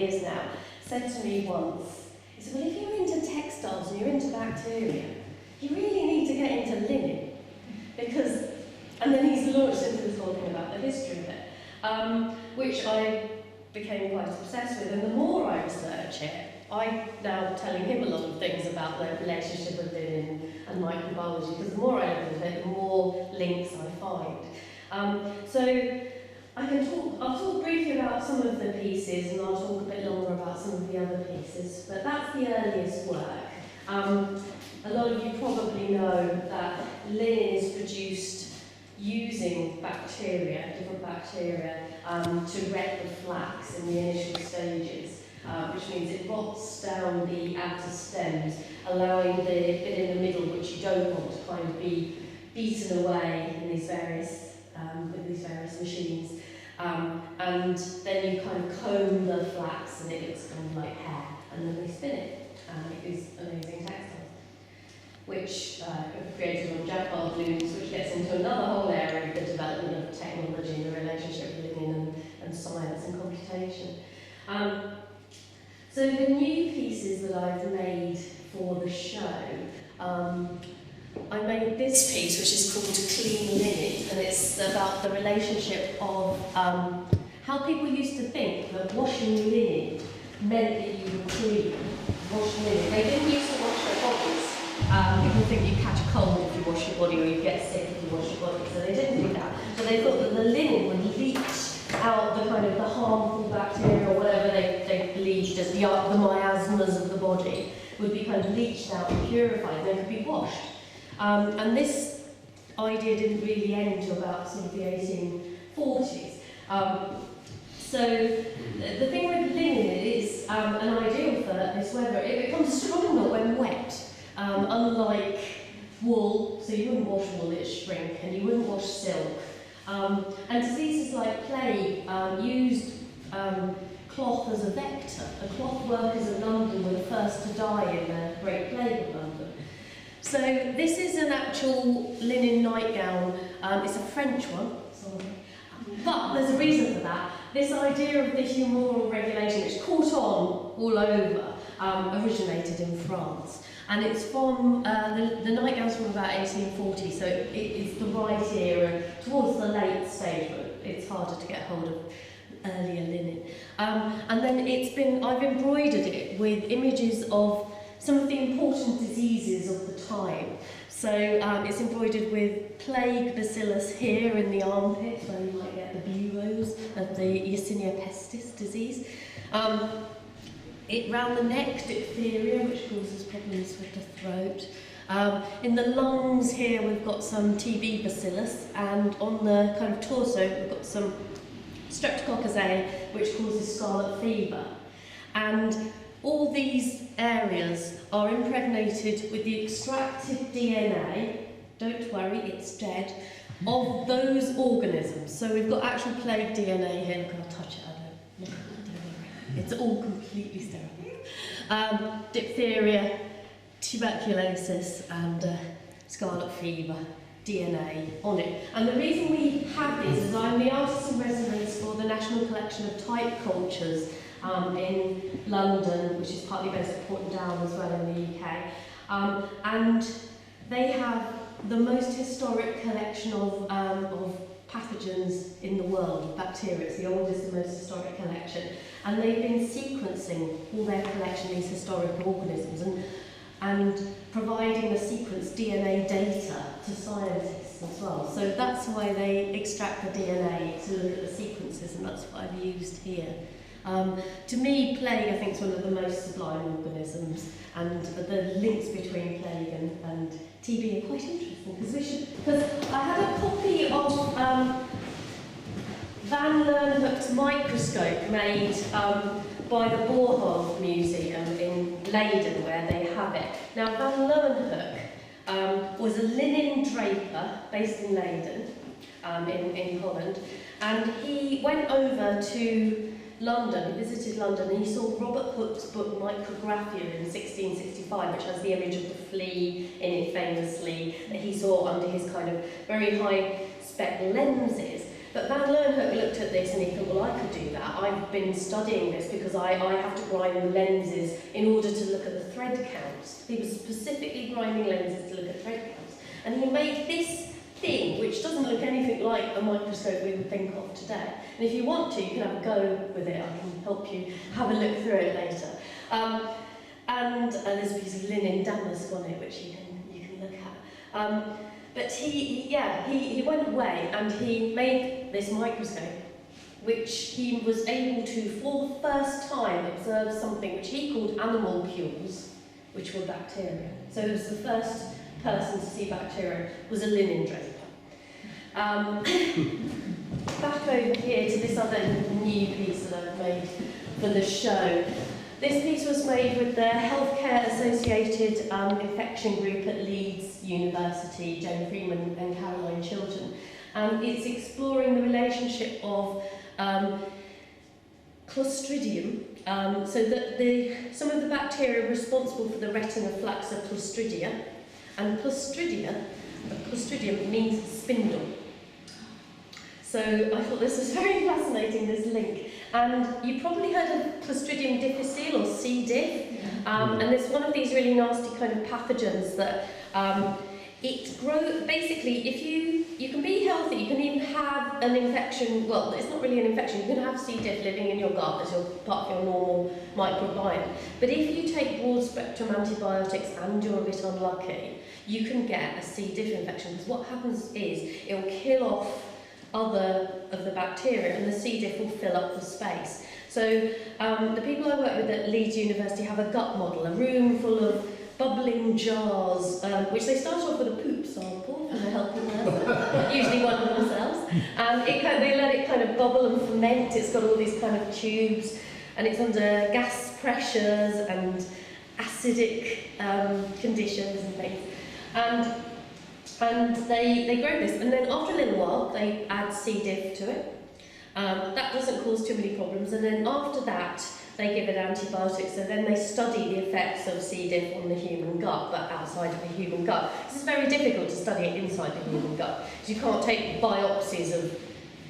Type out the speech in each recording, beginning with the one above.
years now, said to me once, he said, well, if you're into textiles and you're into bacteria, you really need to get into linen. Because, and then he's launched into this whole thing about the history of it, which I became quite obsessed with. And the more I research it, I'm now telling him a lot of things about the relationship of linen and microbiology, because the more I look into it, the more links I find. So I'll talk briefly about some of the pieces, and I'll talk a bit longer about some of the other pieces, but that's the earliest work. A lot of you probably know that linen is produced using bacteria, different bacteria, to ret the flax in the initial stages, which means it rots down the outer stems, allowing the bit in the middle, which you don't want, to kind of be beaten away in these various, with these various machines. And then you kind of comb the flax and it looks kind of like hair, and then they spin it and make these amazing textiles, which are created on jacquard looms, which gets into another whole area of the development of technology and the relationship with linen and science and computation. So the new pieces that I've made for the show, I made this piece, which is called Clean Linen, and it's about the relationship of how people used to think that washing linen meant that you were clean. Wash linen. They didn't used to wash their bodies. People think you catch a cold if you wash your body, or you get sick if you wash your body, so they didn't do that. So they thought that the linen would leach out the kind of the harmful bacteria, or whatever they believed as the miasmas of the body, would be kind of leached out and purified, and they could be washed. And this idea didn't really end until about sort of the 1840s. So the thing with linen is an ideal for this weather. It becomes stronger when wet, unlike wool. So you wouldn't wash wool, it'd shrink, and you wouldn't wash silk. And diseases like plague used cloth as a vector. The cloth workers of London were the first to die in the Great Plague of London. So this is an actual linen nightgown. It's a French one, sorry. But there's a reason for that. This idea of the humoral regulation, which caught on all over, originated in France. And it's from, the nightgown's from about 1840, so it's the right era, towards the late stage, but it's harder to get hold of earlier linen. And then I've embroidered it with images of some of the important diseases of the time. So it's embroidered with plague bacillus here in the armpit, where you might get the bureaus of the Yersinia pestis disease. Round the neck, diphtheria, which causes problems with the throat. In the lungs here, we've got some TB bacillus, and on the kind of torso, we've got some streptococcus A, which causes scarlet fever. And all these areas are impregnated with the extracted DNA, don't worry, it's dead, of those organisms. So we've got actual plague DNA here. Look, I'll touch it, I don't know. It's all completely sterile. Diphtheria, tuberculosis, and scarlet fever DNA on it. And the reason we have these is I'm the artist in residence for the National Collection of Type Cultures in London, which is partly based at Porton Down as well in the UK. And they have the most historic collection of pathogens in the world, bacteria. It's the oldest and most historic collection. And they've been sequencing all their collection, these historic organisms, and providing the sequenced DNA data to scientists as well. So that's why they extract the DNA to look at the sequences, and that's what I've used here. To me, plague, I think, is one of the most sublime organisms, and the links between plague and TB are quite interesting, because I had a copy of Van Leeuwenhoek's Microscope made by the Boerhaave Museum in Leiden, where they have it. Now, Van Leeuwenhoek was a linen draper based in Leiden, in Holland, and he went over to London, he visited London, and he saw Robert Hooke's book Micrographia in 1665, which has the image of the flea in it famously, that he saw under his kind of very high spec lenses. But Van Leeuwenhoek looked at this and he thought, well, I could do that. I've been studying this because I have to grind the lenses in order to look at the thread counts. He was specifically grinding lenses to look at thread counts. And he made this thing, which doesn't look anything like a microscope we would think of today. And if you want to, you can have a go with it. I can help you have a look through it later. And there's a piece of linen damask on it, which you can look at. But he went away and he made this microscope, which he was able to, for the first time, observe something which he called animalcules, which were bacteria. So it was the first person to see bacteria was a linen draper. Back over here to this other new piece that I've made for the show. This piece was made with the Healthcare Associated Infection Group at Leeds University, Jane Freeman and Caroline Chilton. And it's exploring the relationship of Clostridium, so that some of the bacteria responsible for the retting of flax are Clostridia, and Clostridium means spindle. So I thought this was very fascinating, this link. And you probably heard of Clostridium difficile or C. diff, and it's one of these really nasty kind of pathogens that it grows. Basically, if you can be healthy, you can even have an infection. Well, it's not really an infection. You can have C. diff living in your gut as part of your normal microbiome. But if you take broad spectrum antibiotics and you're a bit unlucky, you can get a C. diff infection, because what happens is it will kill off other of the bacteria and the C. diff will fill up the space. So the people I work with at Leeds University have a gut model, a room full of bubbling jars, which they start off with a poop sample from the healthy person, usually one of themselves, and they let it kind of bubble and ferment. It's got all these kind of tubes, and it's under gas pressures and acidic conditions and things. And they grow this, and then after a little while they add C. diff to it. That doesn't cause too many problems, and then after that they give it antibiotics, so then they study the effects of C. diff on the human gut, but outside of the human gut. This is very difficult to study it inside the human gut, because you can't take biopsies of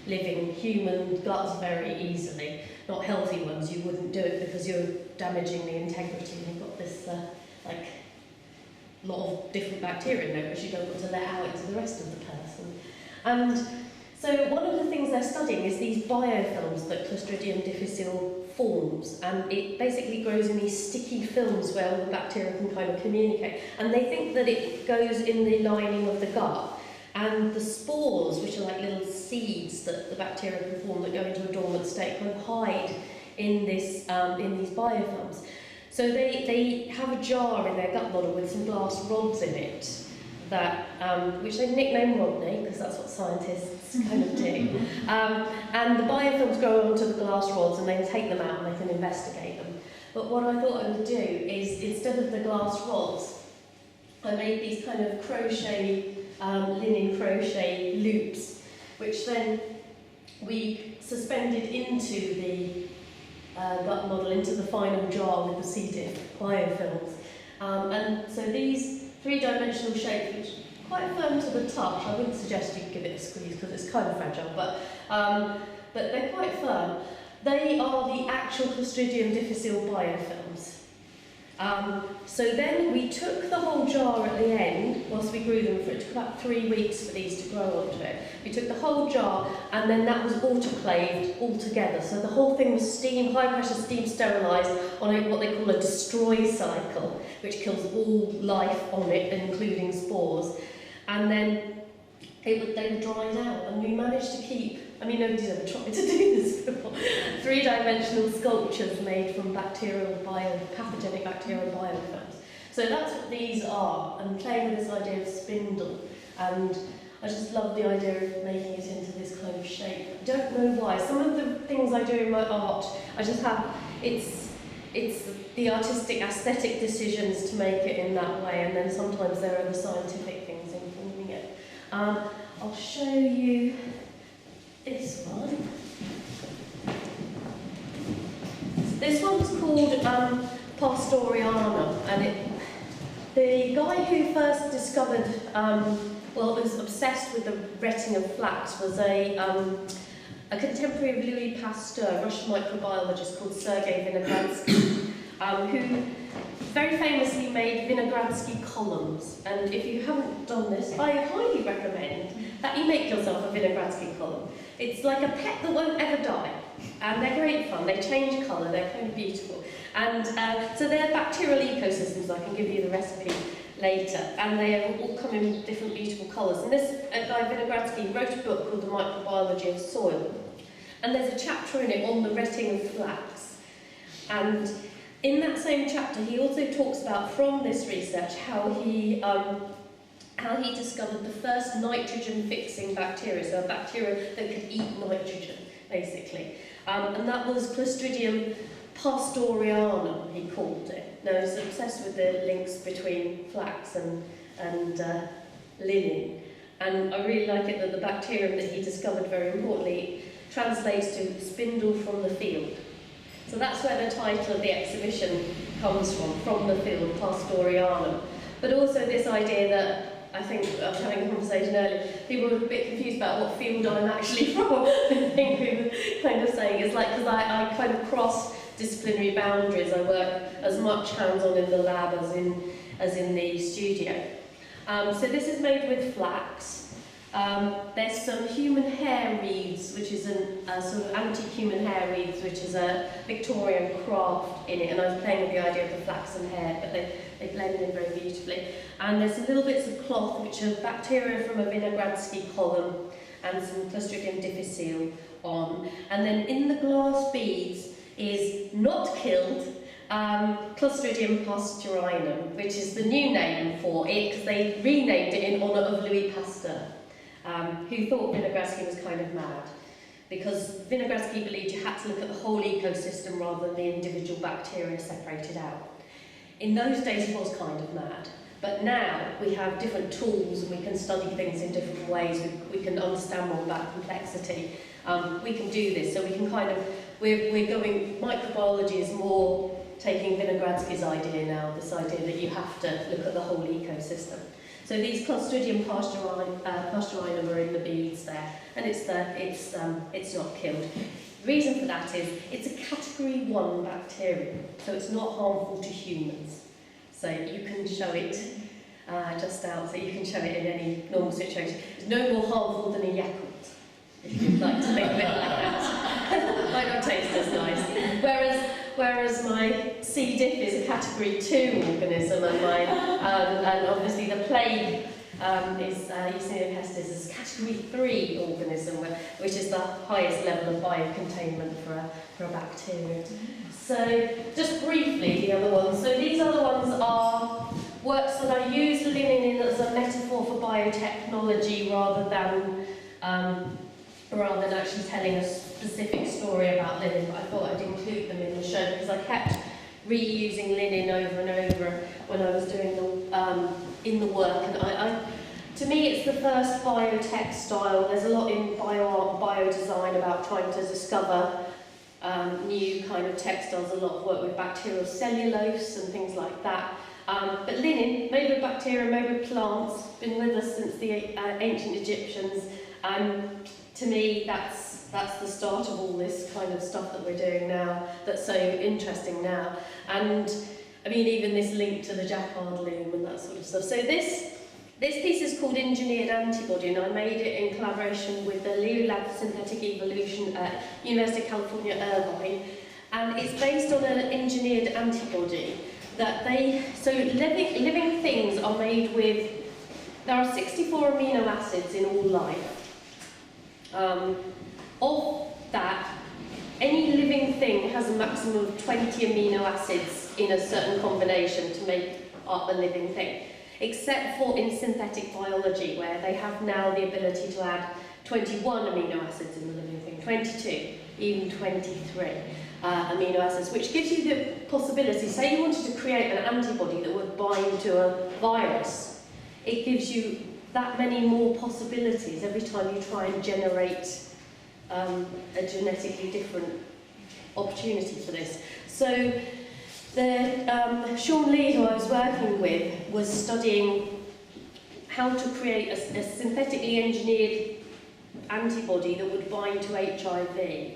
living human guts very easily. Not healthy ones, you wouldn't do it because you're damaging the integrity, and you've got this lot of different bacteria in there which you don't want to let out into the rest of the person. And so one of the things they're studying is these biofilms that Clostridium difficile forms, and it basically grows in these sticky films where all the bacteria can kind of communicate. And they think that it goes in the lining of the gut, and the spores, which are like little seeds that the bacteria can form that go into a dormant state, kind of hide in these biofilms. So they have a jar in their gut model with some glass rods in it, that which they've nicknamed Rodney, because that's what scientists kind of do. And the biofilms go onto the glass rods, and they can take them out and they can investigate them. But what I thought I would do is, instead of the glass rods, I made these kind of crochet, linen crochet loops, which then we suspended into the gut model, into the final jar with the C. diff biofilms. And so these three-dimensional shapes, which are quite firm to the touch, I wouldn't suggest you give it a squeeze because it's kind of fragile, but they're quite firm. They are the actual Clostridium difficile biofilms. So then we took the whole jar at the end, whilst we grew them, for it took about 3 weeks for these to grow onto it. We took the whole jar, and then that was autoclaved all together. So the whole thing was steam, high pressure steam sterilised on what they call a destroy cycle, which kills all life on it, including spores. And then they were dried out, and we managed to keep, I mean, nobody's ever tried to do this before, three-dimensional sculptures made from pathogenic bacterial biofilms. So that's what these are. I'm playing with this idea of spindle, and I just love the idea of making it into this kind of shape. I don't know why. Some of the things I do in my art, I just have, it's the artistic, aesthetic decisions to make it in that way, and then sometimes there are the scientific things informing it. I'll show you this one. This one's called Pastoriana, and the guy who first discovered well, was obsessed with the retting of flax was a contemporary of Louis Pasteur, a Russian microbiologist called Sergei Vinogradsky, who very famously made Vinogradsky columns. And if you haven't done this, I highly recommend that you make yourself a Vinogradsky column. It's like a pet that won't ever die. And they're great fun. They change colour. They're kind of beautiful. And so they're bacterial ecosystems. I can give you the recipe later. And they all come in different beautiful colours. And this guy, Vinogradsky, wrote a book called The Microbiology of Soil. And there's a chapter in it on the retting of flax. And in that same chapter, he also talks about, from this research, how he discovered the first nitrogen-fixing bacteria, so a bacteria that could eat nitrogen, basically. And that was Clostridium Pastoriana, he called it. Now, he's obsessed with the links between flax and linen. And I really like it that the bacterium that he discovered, very importantly, translates to spindle from the field. So that's where the title of the exhibition comes from the field, Pastoriana. But also this idea that, I think I was having a conversation earlier, people were a bit confused about what field I'm actually from. I think we were kind of saying, it's like, because I kind of cross disciplinary boundaries. I work as much hands-on in the lab as in the studio. So this is made with flax. There's some human hair wreaths, which is a sort of anti-human hair wreaths, which is a Victorian craft in it, and I was playing with the idea of the flax and hair, but they blend in very beautifully. And there's little bits of cloth, which are bacteria from a Vinogradsky column, and some Clostridium difficile on. And then in the glass beads is not killed Clostridium Pastoriana, which is the new name for it, because they renamed it in honour of Louis Pasteur. Who thought Vinogradsky was kind of mad, because Vinogradsky believed you had to look at the whole ecosystem rather than the individual bacteria separated out. In those days he was kind of mad, but now we have different tools and we can study things in different ways, we can understand more about complexity. We can do this, so we can kind of, we're going, microbiology is more taking Vinogradsky's idea now, this idea that you have to look at the whole ecosystem. So these Clostridium Pastoriana are in the beads there, and it's not killed. The reason for that is it's a category 1 bacterium, so it's not harmful to humans. So you can show it just out, so you can show it in any normal situation. It's no more harmful than a Yakult, if you'd like to think of it like that. Might not taste as nice. Whereas my C. diff is a category 2 organism, and obviously the plague is Yersinia pestis is a category 3 organism, which is the highest level of biocontainment for a bacterium. So just briefly, the other ones. So these other ones are works that I use linen in as a metaphor for biotechnology rather than actually telling a specific story about linen, but I thought I'd include them in the show because I kept reusing linen over and over when I was doing in the work. And to me, it's the first biotextile. There's a lot in bioart and biodesign about trying to discover new kind of textiles. A lot of work with bacterial cellulose and things like that. But linen, made with bacteria, made with plants, been with us since the ancient Egyptians. To me, that's the start of all this kind of stuff that we're doing now, that's so interesting now. And I mean, even this link to the jacquard loom and that sort of stuff. So this piece is called Engineered Antibody, and I made it in collaboration with the Leo Lab for Synthetic Evolution at University of California, Irvine. And it's based on an engineered antibody that so living things are made with, there are 64 amino acids in all life. Of that, any living thing has a maximum of 20 amino acids in a certain combination to make up a living thing, except for in synthetic biology, where they have now the ability to add 21 amino acids in the living thing, 22, even 23 amino acids, which gives you the possibility, say you wanted to create an antibody that would bind to a virus, it gives you that many more possibilities every time you try and generate a genetically different opportunity for this. So Sean Lee, who I was working with, was studying how to create a synthetically engineered antibody that would bind to HIV.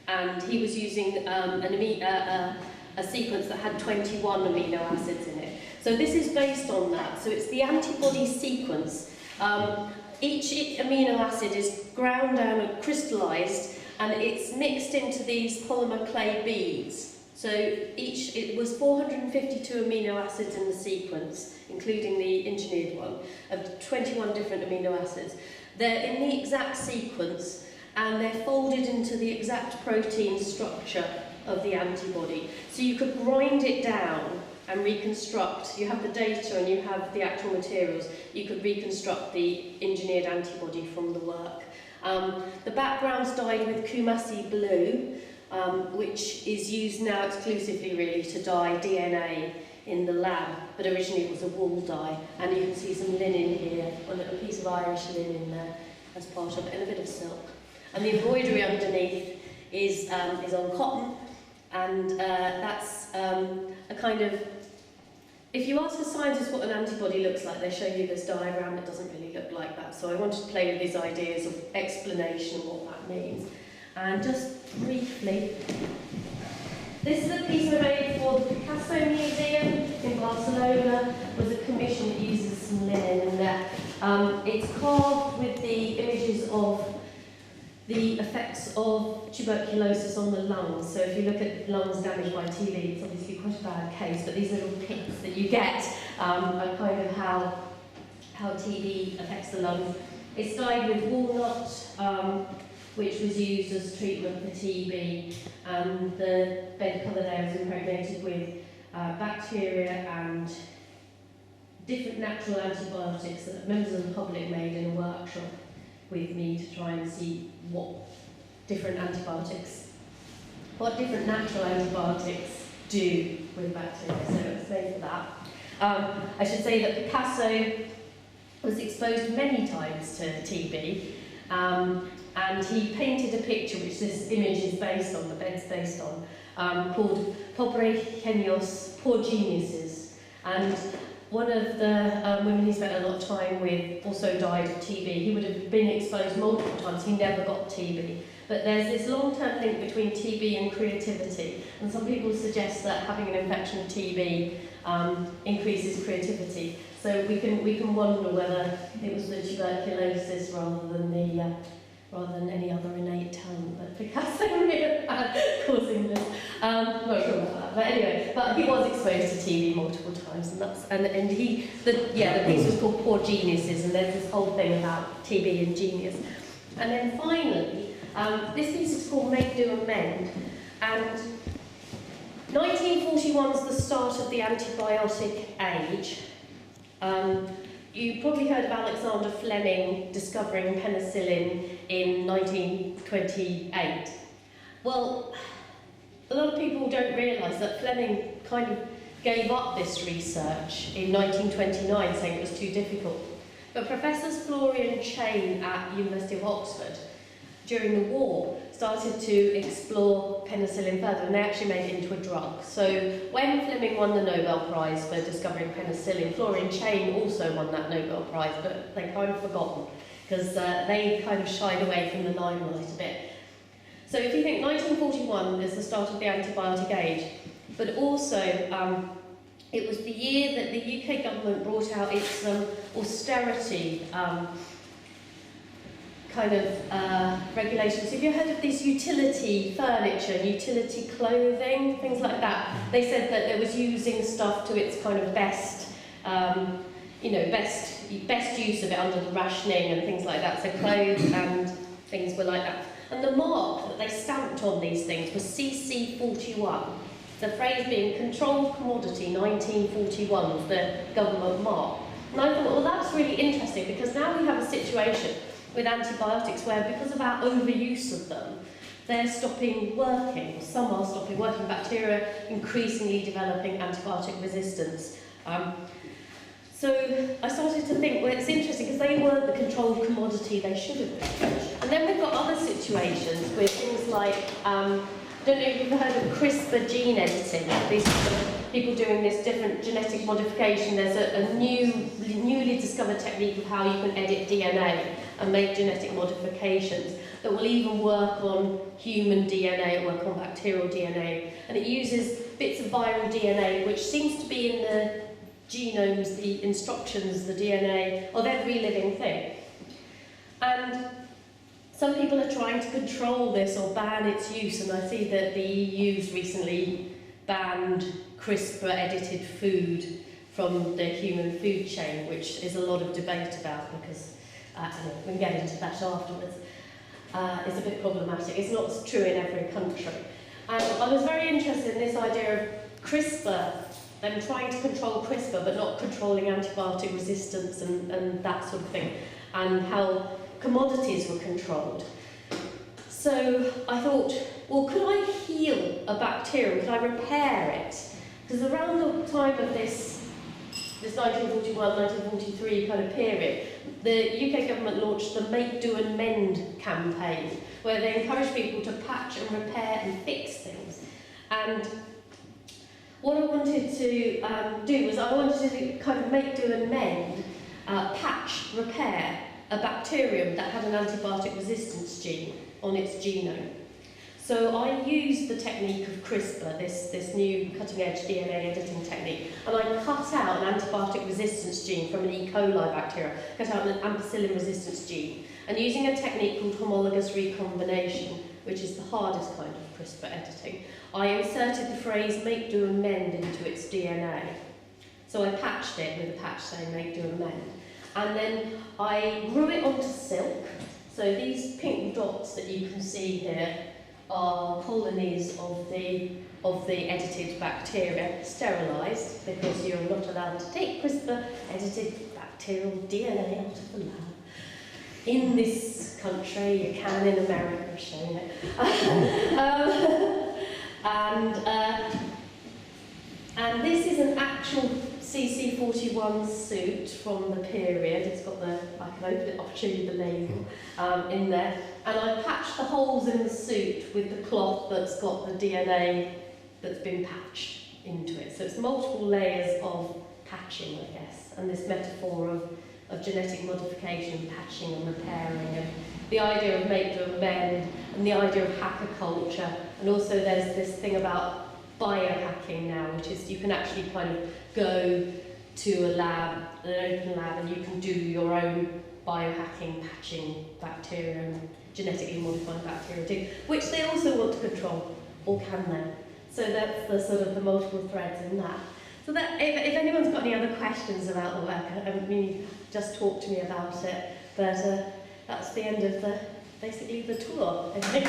And he was using a sequence that had 21 amino acids in it. So this is based on that. So it's the antibody sequence. Each amino acid is ground down and crystallized, and it's mixed into these polymer clay beads. So it was 452 amino acids in the sequence, including the engineered one, of 21 different amino acids. They're in the exact sequence, and they're folded into the exact protein structure of the antibody. So you could grind it down and reconstruct. You have the data and you have the actual materials. You could reconstruct the engineered antibody from the work. The background's dyed with Kumasi blue, which is used now exclusively really to dye DNA in the lab, but originally it was a wool dye. And you can see some linen here, a little piece of Irish linen there as part of it, and a bit of silk. And the embroidery underneath is on cotton, and that's a kind of... If you ask a scientist what an antibody looks like, they show you this diagram. It doesn't really look like that. So I wanted to play with these ideas of explanation of what that means. And just briefly, this is a piece I made for the Picasso Museum in Barcelona. It was a commission that uses some linen in there. It's carved with the images of the effects of tuberculosis on the lungs. So if you look at lungs damaged by TB, it's obviously quite a bad case, but these little pits that you get are kind of how TB affects the lungs. It's dyed with walnut, which was used as treatment for TB, and the bed colour there is impregnated with bacteria and different natural antibiotics that members of the public made in a workshop with me to try and see what different natural antibiotics do with bacteria. So it was made for that. I should say that Picasso was exposed many times to TB, and he painted a picture which this image is based on, the bed's based on, called Pobre Genios, Poor Geniuses. And one of the women he spent a lot of time with also died of TB. He would have been exposed multiple times. He never got TB. But there's this long-term link between TB and creativity. And some people suggest that having an infection of TB increases creativity. So we can wonder whether it was the tuberculosis rather than any other innate talent that Picasso may have had causing this. Not sure about that, but anyway. But he was exposed to TB multiple times, and the piece was called Poor Geniuses, and there's this whole thing about TB and genius. And then finally, this piece is called Make, Do and Mend, and 1941 is the start of the antibiotic age. You probably heard of Alexander Fleming discovering penicillin in 1928. Well, a lot of people don't realise that Fleming kind of gave up this research in 1929, saying it was too difficult. But Professors Florian Chain at University of Oxford, during the war, started to explore penicillin further, and they actually made it into a drug. So when Fleming won the Nobel Prize for discovering penicillin, Florian Chain also won that Nobel Prize, but they kind of forgotten, because they kind of shied away from the limelight a bit. So if you think 1941 is the start of the antibiotic age, but also it was the year that the UK government brought out its austerity kind of regulations. Have you heard of these utility furniture, utility clothing, things like that? They said that it was using stuff to its kind of best use of it under the rationing and things like that. So clothes and things were like that. And the mark that they stamped on these things was CC41. The phrase being Controlled Commodity 1941 was the government mark. And I thought, well, that's really interesting, because now we have a situation with antibiotics where, because of our overuse of them, they're stopping working. Some are stopping working. Bacteria increasingly developing antibiotic resistance. So I started to think, well, it's interesting, because they weren't the controlled commodity they should have been. And then we've got other situations with things like I don't know if you've heard of CRISPR gene editing. These people doing this different genetic modification. There's a newly discovered technique of how you can edit DNA and make genetic modifications that will even work on human DNA, work on bacterial DNA. And it uses bits of viral DNA, which seems to be in the genomes, the instructions, the DNA of every living thing. And some people are trying to control this or ban its use, and I see that the EU's recently banned CRISPR-edited food from the human food chain, which is a lot of debate about because, we can get into that afterwards, it's a bit problematic. It's not true in every country. And I was very interested in this idea of CRISPR, them trying to control CRISPR but not controlling antibiotic resistance and that sort of thing, and how commodities were controlled. So I thought, well, could I heal a bacterium? Could I repair it? Because around the time of this 1941, 1943 kind of period, the UK government launched the Make, Do and Mend campaign, where they encouraged people to patch and repair and fix things. And what I wanted to do was I wanted to kind of make, do and mend, patch, repair a bacterium that had an antibiotic resistance gene on its genome. So I used the technique of CRISPR, this new cutting-edge DNA editing technique, and I cut out an antibiotic resistance gene from an E. coli bacteria, cut out an ampicillin resistance gene, and using a technique called homologous recombination, which is the hardest kind of CRISPR editing, I inserted the phrase make, do and mend into its DNA. So I patched it with a patch saying make, do and mend. And then I grew it onto silk. So these pink dots that you can see here are colonies of the edited bacteria, sterilised, because you're not allowed to take CRISPR-edited bacterial DNA out of the lab. In this country, you can, in America, I've shown it. And this is an actual CC41 suit from the period. It's got the, I can open it, I'll show you the label in there. And I patched the holes in the suit with the cloth that's got the DNA that's been patched into it. So it's multiple layers of patching, I guess, and this metaphor of genetic modification, patching and repairing, and the idea of make, do and mend, and the idea of hacker culture. And also there's this thing about biohacking now, which is you can actually kind of go to a lab, an open lab, and you can do your own biohacking, patching bacterium, genetically modifying bacteria too, which they also want to control, or can they? So that's the sort of the multiple threads in that. So that if anyone's got any other questions about the work, I mean, just talk to me about it. But that's the end of basically the tour, I think.